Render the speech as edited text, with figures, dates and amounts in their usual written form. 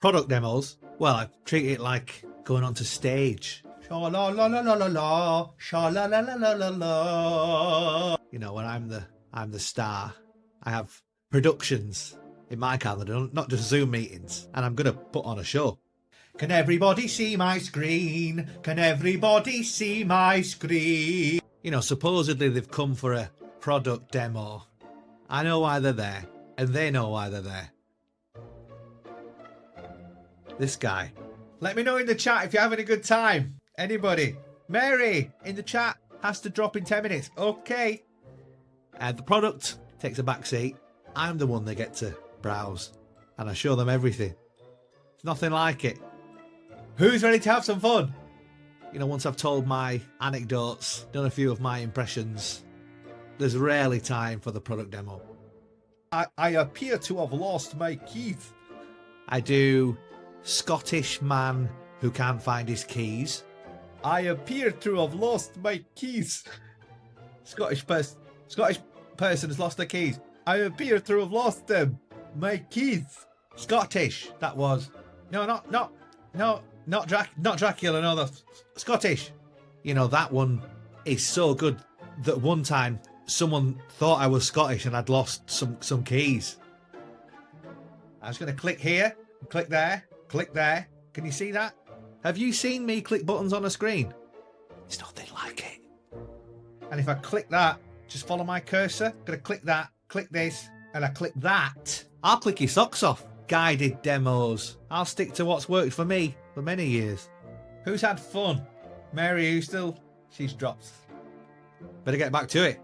Product demos, well, I treat it like going onto stage. Sha la la la la la la, sha la la la la la la. You know, when I'm the star, I have productions in my calendar, not just Zoom meetings, and I'm gonna put on a show. Can everybody see my screen? Can everybody see my screen? You know, supposedly they've come for a product demo. I know why they're there, and they know why they're there. This guy. Let me know in the chat if you're having a good time. Anybody? Mary, in the chat, has to drop in 10 minutes. Okay. The product takes a back seat. I'm the one they get to browse, and I show them everything. It's nothing like it. Who's ready to have some fun? You know, once I've told my anecdotes, done a few of my impressions, there's rarely time for the product demo. I appear to have lost my keys. I do Scottish man who can't find his keys. I appear to have lost my keys. Scottish person has lost their keys. I appear to have lost them. My keys. Scottish, that was. No, not Dracula, no, that's Scottish. You know, that one is so good that one time someone thought I was Scottish and I'd lost some keys. I was going to click here, click there, click there. Can you see that? Have you seen me click buttons on a screen? It's nothing like it. And if I click that, just follow my cursor. I'm going to click that, click this, and I click that. I'll click your socks off. Guided demos. I'll stick to what's worked for me for many years. Who's had fun? Mary, who's still... She's dropped. Better get back to it.